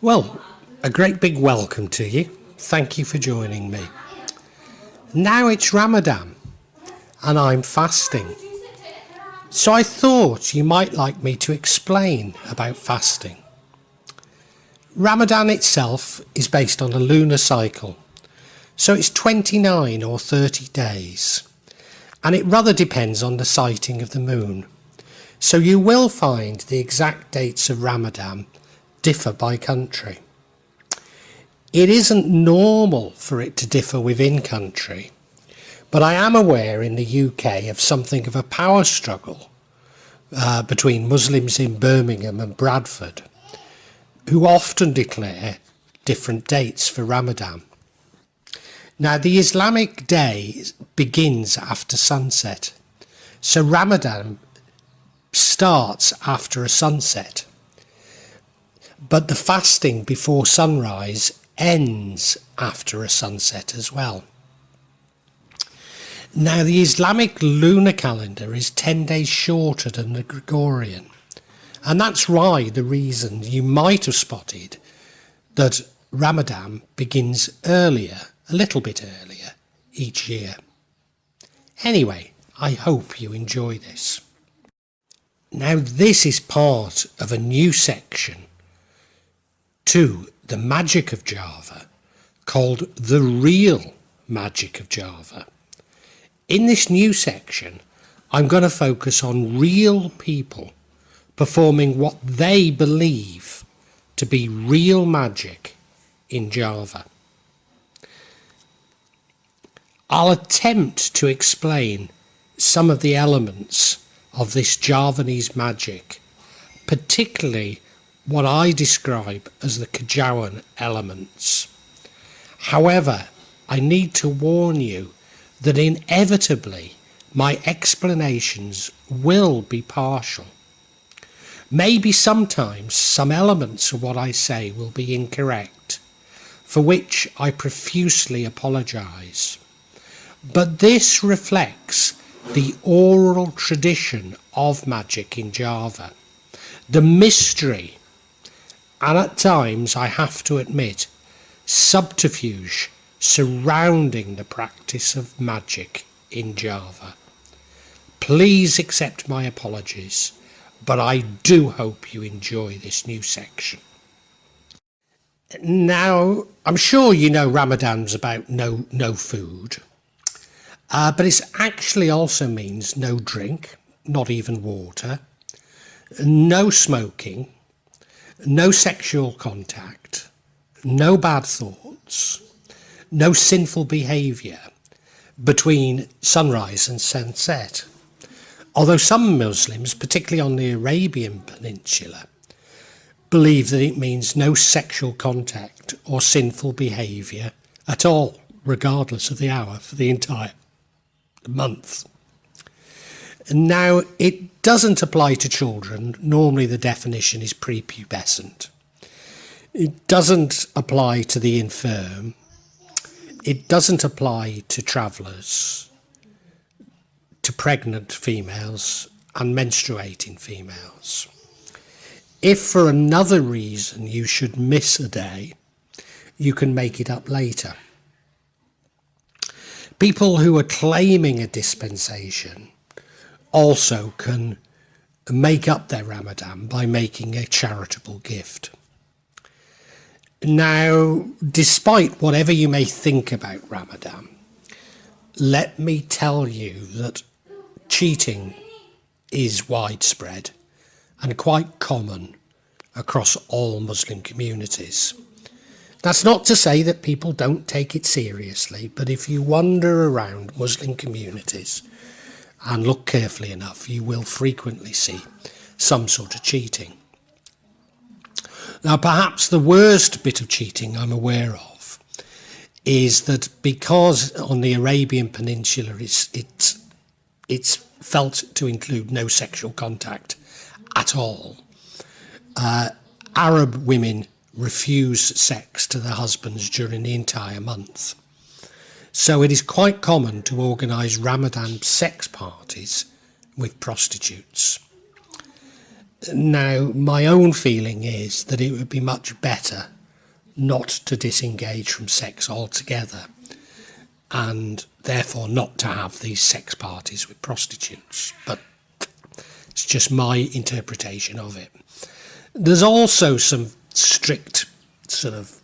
Well, a great big welcome to you. Thank you for joining me. Now it's Ramadan and I'm fasting. So I thought you might like me to explain about fasting. Ramadan itself is based on a lunar cycle. So it's 29 or 30 days. And it rather depends on the sighting of the moon. So you will find the exact dates of Ramadan differ by country. It isn't normal for it to differ within country, but I am aware in the UK of something of a power struggle between Muslims in Birmingham and Bradford, who often declare different dates for Ramadan. Now, the Islamic day begins after sunset, so Ramadan starts after a sunset, but the fasting before sunrise ends after a sunset as well. Now, the Islamic lunar calendar is 10 days shorter than the Gregorian, and that's why the reason you might have spotted that Ramadan begins earlier, a little bit earlier, each year. Anyway, I hope you enjoy this. Now, this is part of a new section to the magic of Java called The Real Magic of Java. In this new section, I'm going to focus on real people performing what they believe to be real magic in Java. I'll attempt to explain some of the elements of this Javanese magic, particularly what I describe as the Kejawen elements. However, I need to warn you that inevitably my explanations will be partial. Maybe sometimes some elements of what I say will be incorrect, for which I profusely apologise. But this reflects the oral tradition of magic in Java, the mystery, and at times, I have to admit, subterfuge surrounding the practice of magic in Java. Please accept my apologies, but I do hope you enjoy this new section. Now, I'm sure you know Ramadan's about no food. But it actually also means no drink, not even water, no smoking, no sexual contact, no bad thoughts, no sinful behaviour between sunrise and sunset. Although some Muslims, particularly on the Arabian Peninsula, believe that it means no sexual contact or sinful behaviour at all, regardless of the hour, for the entire month. Now, it doesn't apply to children. Normally the definition is prepubescent. It doesn't apply to the infirm. It doesn't apply to travellers, to pregnant females and menstruating females. If for another reason you should miss a day, you can make it up later. People who are claiming a dispensation also can make up their Ramadan by making a charitable gift. Now, despite whatever you may think about Ramadan, let me tell you that cheating is widespread and quite common across all Muslim communities. That's not to say that people don't take it seriously, but if you wander around Muslim communities and look carefully enough, you will frequently see some sort of cheating. Now, perhaps the worst bit of cheating I'm aware of is that because on the Arabian Peninsula it's felt to include no sexual contact at all, Arab women refuse sex to their husbands during the entire month. So it is quite common to organise Ramadan sex parties with prostitutes. Now, my own feeling is that it would be much better not to disengage from sex altogether, and therefore not to have these sex parties with prostitutes. But it's just my interpretation of it. There's also some strict sort of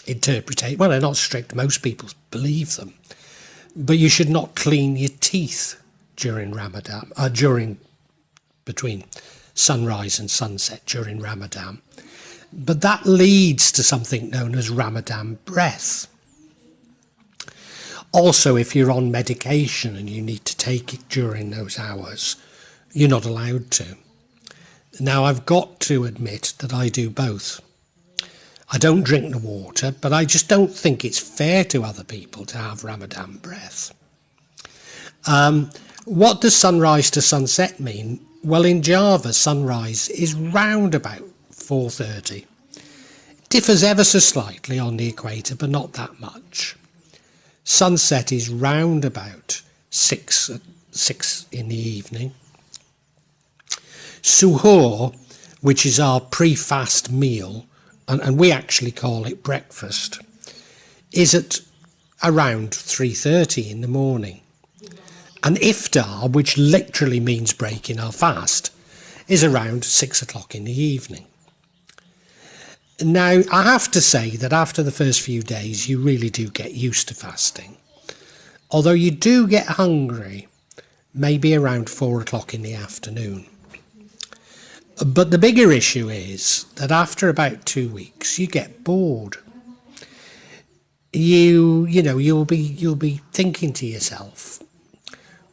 interpretation. Well, they're not strict. Most people believe them. But you should not clean your teeth during Ramadan, between sunrise and sunset during Ramadan. But that leads to something known as Ramadan breath. Also, if you're on medication and you need to take it during those hours, you're not allowed to. Now, I've got to admit that I do both. I don't drink the water, but I just don't think it's fair to other people to have Ramadan breath. What does sunrise to sunset mean? Well, in Java, sunrise is round about 4:30. It differs ever so slightly on the equator, but not that much. Sunset is round about 6 in the evening. Suhoor, which is our pre-fast meal, and we actually call it breakfast, is at around 3:30 in the morning. And iftar, which literally means breaking our fast, is around 6 o'clock in the evening. Now, I have to say that after the first few days, you really do get used to fasting. Although you do get hungry, maybe around 4 o'clock in the afternoon. But the bigger issue is that after about 2 weeks, you get bored. You'll be thinking to yourself,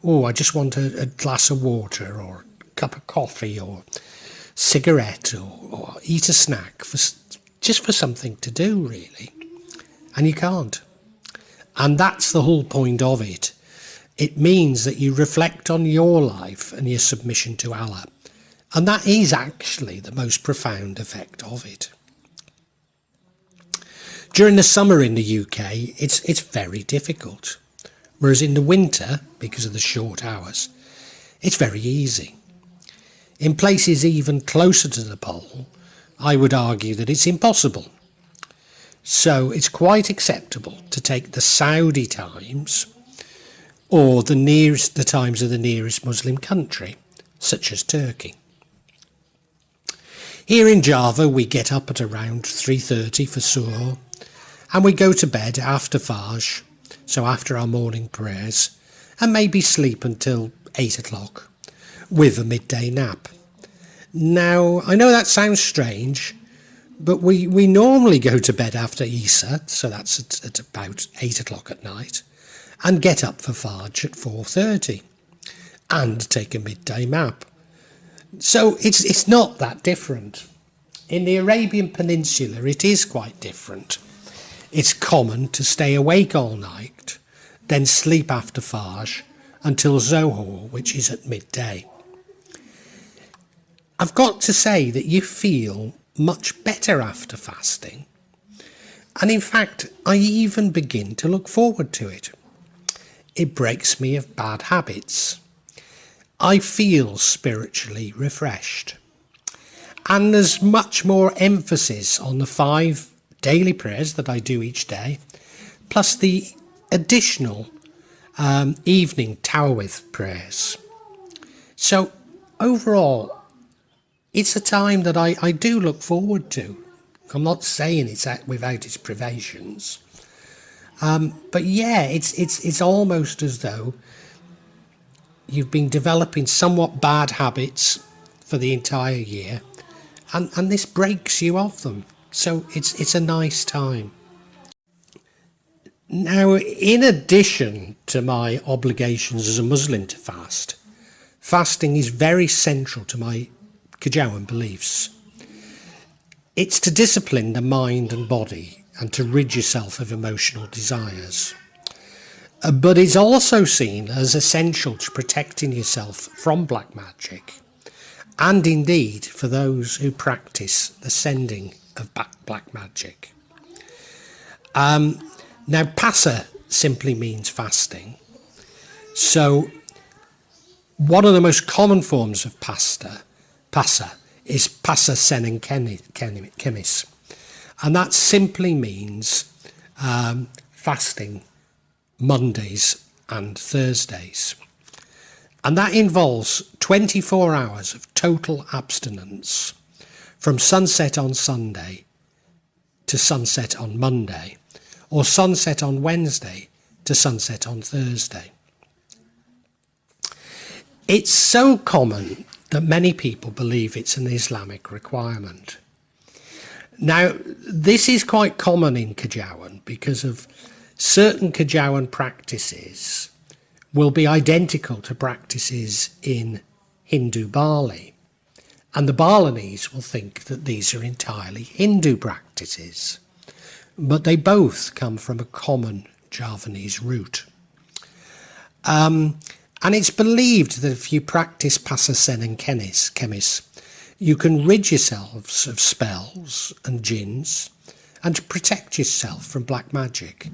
oh, I just want a glass of water or a cup of coffee or cigarette or eat a snack just for something to do, really. And you can't. And that's the whole point of it. It means that you reflect on your life and your submission to Allah. And that is actually the most profound effect of it. During the summer in the UK, it's very difficult. Whereas in the winter, because of the short hours, it's very easy. In places even closer to the pole, I would argue that it's impossible. So it's quite acceptable to take the Saudi times or the times of the nearest Muslim country, such as Turkey. Here in Java, we get up at around 3:30 for suhoor, and we go to bed after Fajr, so after our morning prayers, and maybe sleep until 8 o'clock, with a midday nap. Now, I know that sounds strange, but we normally go to bed after Isa, so that's at about 8 o'clock at night, and get up for Fajr at 4:30, and take a midday nap. So it's not that different. In the Arabian Peninsula, it is quite different. It's common to stay awake all night, then sleep after Fajr until Zohor, which is at midday. I've got to say that you feel much better after fasting. And in fact, I even begin to look forward to it. It breaks me of bad habits. I feel spiritually refreshed. And there's much more emphasis on the 5 daily prayers that I do each day, plus the additional evening Tawhid prayers. So overall, it's a time that I do look forward to. I'm not saying it's without its privations. But yeah, it's almost as though you've been developing somewhat bad habits for the entire year, and this breaks you of them. So it's a nice time. Now, in addition to my obligations as a Muslim to fast, fasting is very central to my Kejawen beliefs. It's to discipline the mind and body and to rid yourself of emotional desires. But it's also seen as essential to protecting yourself from black magic, and indeed for those who practice the sending of black magic. Now, Pasa simply means fasting. So one of the most common forms of pasta Pasa is Pasa Senen Chemis. And that simply means fasting Mondays and Thursdays. And that involves 24 hours of total abstinence from sunset on Sunday to sunset on Monday, or sunset on Wednesday to sunset on Thursday. It's so common that many people believe it's an Islamic requirement. Now, this is quite common in Kejawen because of certain Kejawen practices will be identical to practices in Hindu Bali. And the Balinese will think that these are entirely Hindu practices. But they both come from a common Javanese root. And it's believed that if you practice Pasasen and Chemis, you can rid yourselves of spells and jinns and to protect yourself from black magic.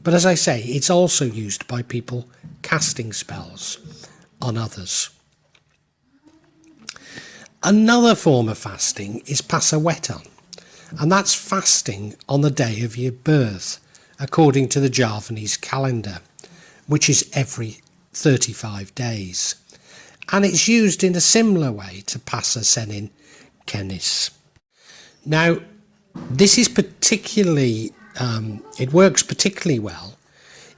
But as I say, it's also used by people casting spells on others. Another form of fasting is Pasawetan, and that's fasting on the day of your birth, according to the Javanese calendar, which is every 35 days. And it's used in a similar way to Pasa Senin Kenis. Now, this is particularly, it works particularly well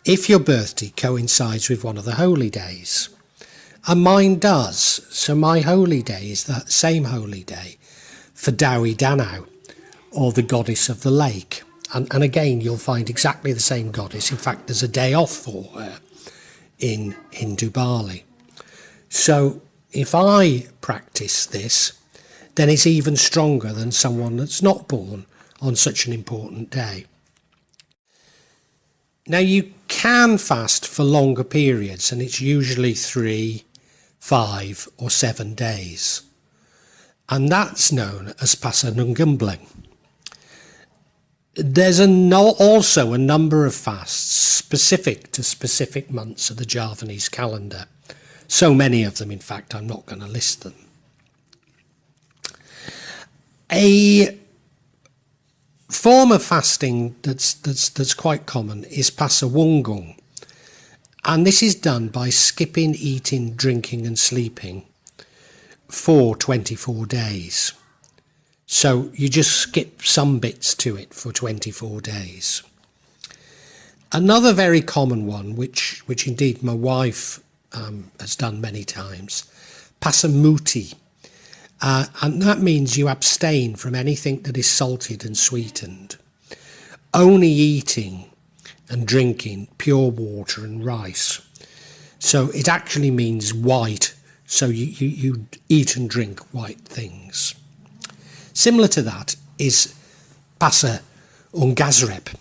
if your birthday coincides with one of the holy days. And mine does. So my holy day is the same holy day for Dawi Danau, or the goddess of the lake. And again, you'll find exactly the same goddess. In fact, there's a day off for her in Hindu Bali. So if I practice this, then it's even stronger than someone that's not born on such an important day. Now, you can fast for longer periods, and it's usually 3, 5 or 7 days. And that's known as Pasanungumbling. There's also a number of fasts specific to specific months of the Javanese calendar. So many of them, in fact, I'm not going to list them. A form of fasting that's quite common is Pasawungung. And this is done by skipping eating, drinking and sleeping for 24 days. So you just skip some bits to it for 24 days. Another very common one, which indeed my wife has done many times, Pasamuti. And that means you abstain from anything that is salted and sweetened, only eating and drinking pure water and rice. So it actually means white, so you eat and drink white things. Similar to that is Pasa Ungazreb,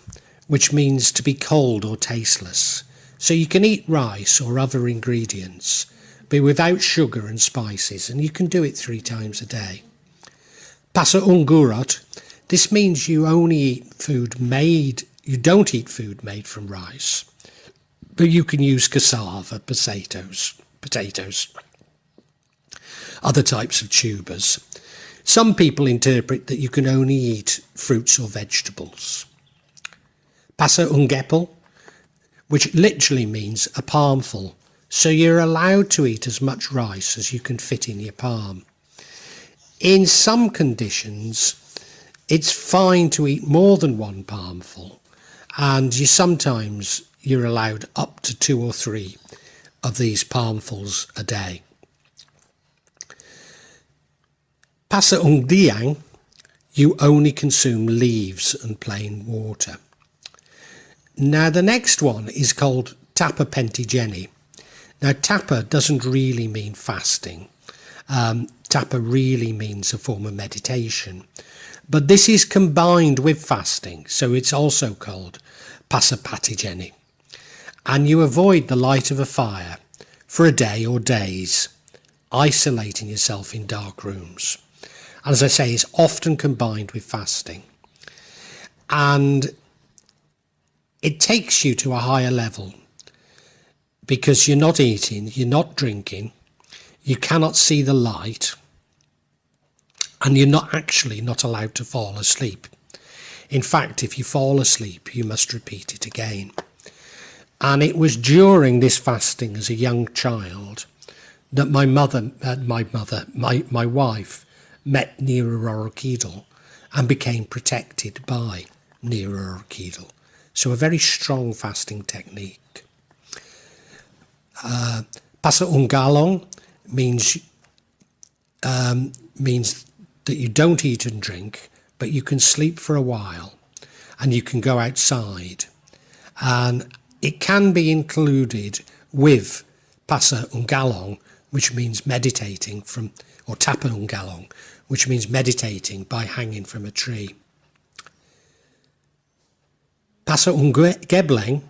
which means to be cold or tasteless. So you can eat rice or other ingredients, but without sugar and spices, and you can do it 3 times a day. Pasa Ungurot, this means you don't eat food made from rice, but you can use cassava, potatoes, other types of tubers. Some people interpret that you can only eat fruits or vegetables. Pasa Ungepel, which literally means a palmful, so you're allowed to eat as much rice as you can fit in your palm. In some conditions, it's fine to eat more than 1 palmful, and you're allowed up to 2 or 3 of these palmfuls a day. Pasa Ungdiang, you only consume leaves and plain water. Now the next one is called Tapa Pentigeni. Now tapa doesn't really mean fasting. Tapa really means a form of meditation. But this is combined with fasting, so it's also called Pasapatigeni. And you avoid the light of a fire for a day or days, isolating yourself in dark rooms. And as I say, it's often combined with fasting. And it takes you to a higher level because you're not eating, you're not drinking, you cannot see the light, and you're not allowed to fall asleep. In fact, if you fall asleep, you must repeat it again. And it was during this fasting as a young child that my wife met Nira Orokidal and became protected by Nira Orokidal. So a very strong fasting technique. Pasa Ungalong means that you don't eat and drink, but you can sleep for a while and you can go outside. And it can be included with Pasa Ungalong, which means meditating or Tapa Ungalong, which means meditating by hanging from a tree. Pasa Ungebleng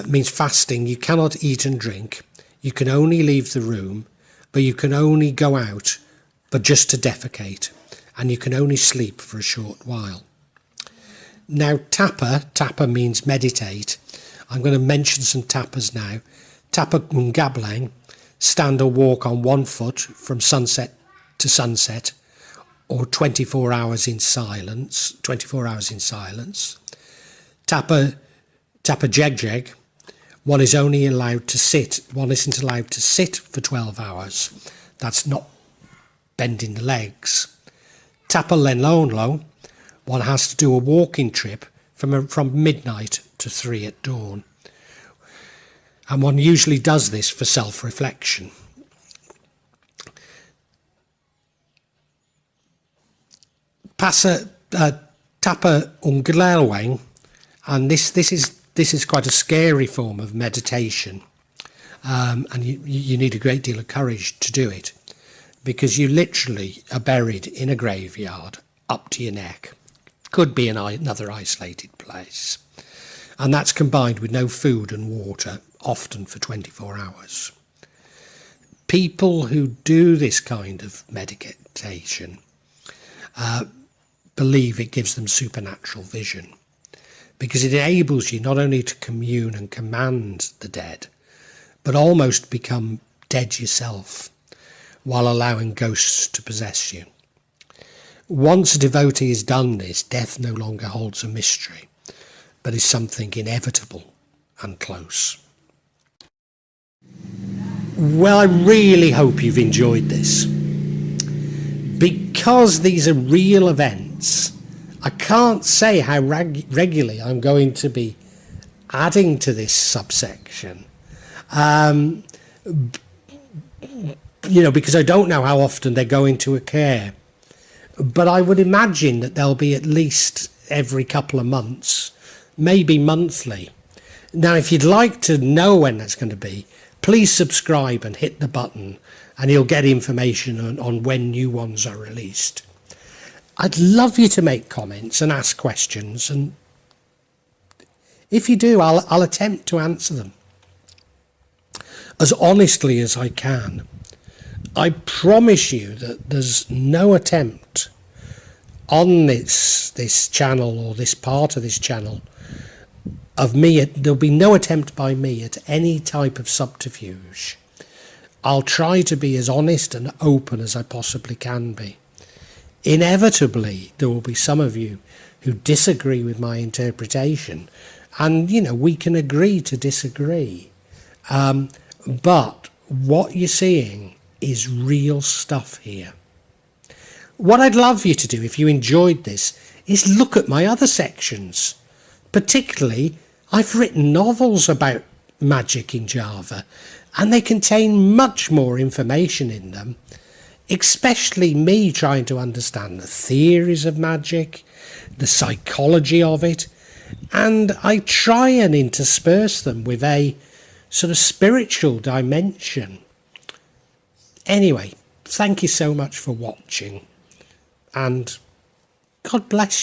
means fasting. You cannot eat and drink. You can only leave the room, but you can only go out, but just to defecate. And you can only sleep for a short while. Now, tapa means meditate. I'm going to mention some tapas now. Tapa Ungableng, stand or walk on one foot from sunset to sunset, or 24 hours in silence. Tapa Jegjeg, one isn't allowed to sit for 12 hours. That's not bending the legs. Tapa Lenlonlo, one has to do a walking trip from midnight to 3 at dawn. And one usually does this for self-reflection. Tapa Unglelweng, and this is quite a scary form of meditation, and you need a great deal of courage to do it, because you literally are buried in a graveyard up to your neck. Could be another isolated place. And that's combined with no food and water, often for 24 hours. People who do this kind of meditation believe it gives them supernatural vision, because it enables you not only to commune and command the dead, but almost become dead yourself, while allowing ghosts to possess you. Once a devotee has done this, death no longer holds a mystery, but is something inevitable and close. Well, I really hope you've enjoyed this. Because these are real events, I can't say how regularly I'm going to be adding to this subsection. Because I don't know how often they're going to occur. But I would imagine that they'll be at least every couple of months, maybe monthly. Now, if you'd like to know when that's going to be, please subscribe and hit the button, and you'll get information on when new ones are released. I'd love you to make comments and ask questions, and if you do, I'll attempt to answer them as honestly as I can. I promise you that there's no attempt on this channel, or this part of this channel, of me. There'll be no attempt by me at any type of subterfuge. I'll try to be as honest and open as I possibly can be. Inevitably, there will be some of you who disagree with my interpretation, and we can agree to disagree. But what you're seeing is real stuff here. What I'd love you to do, if you enjoyed this, is look at my other sections. Particularly, I've written novels about magic in Java, and they contain much more information in them, especially me trying to understand the theories of magic, the psychology of it, and I try and intersperse them with a sort of spiritual dimension. Anyway, thank you so much for watching, and God bless you.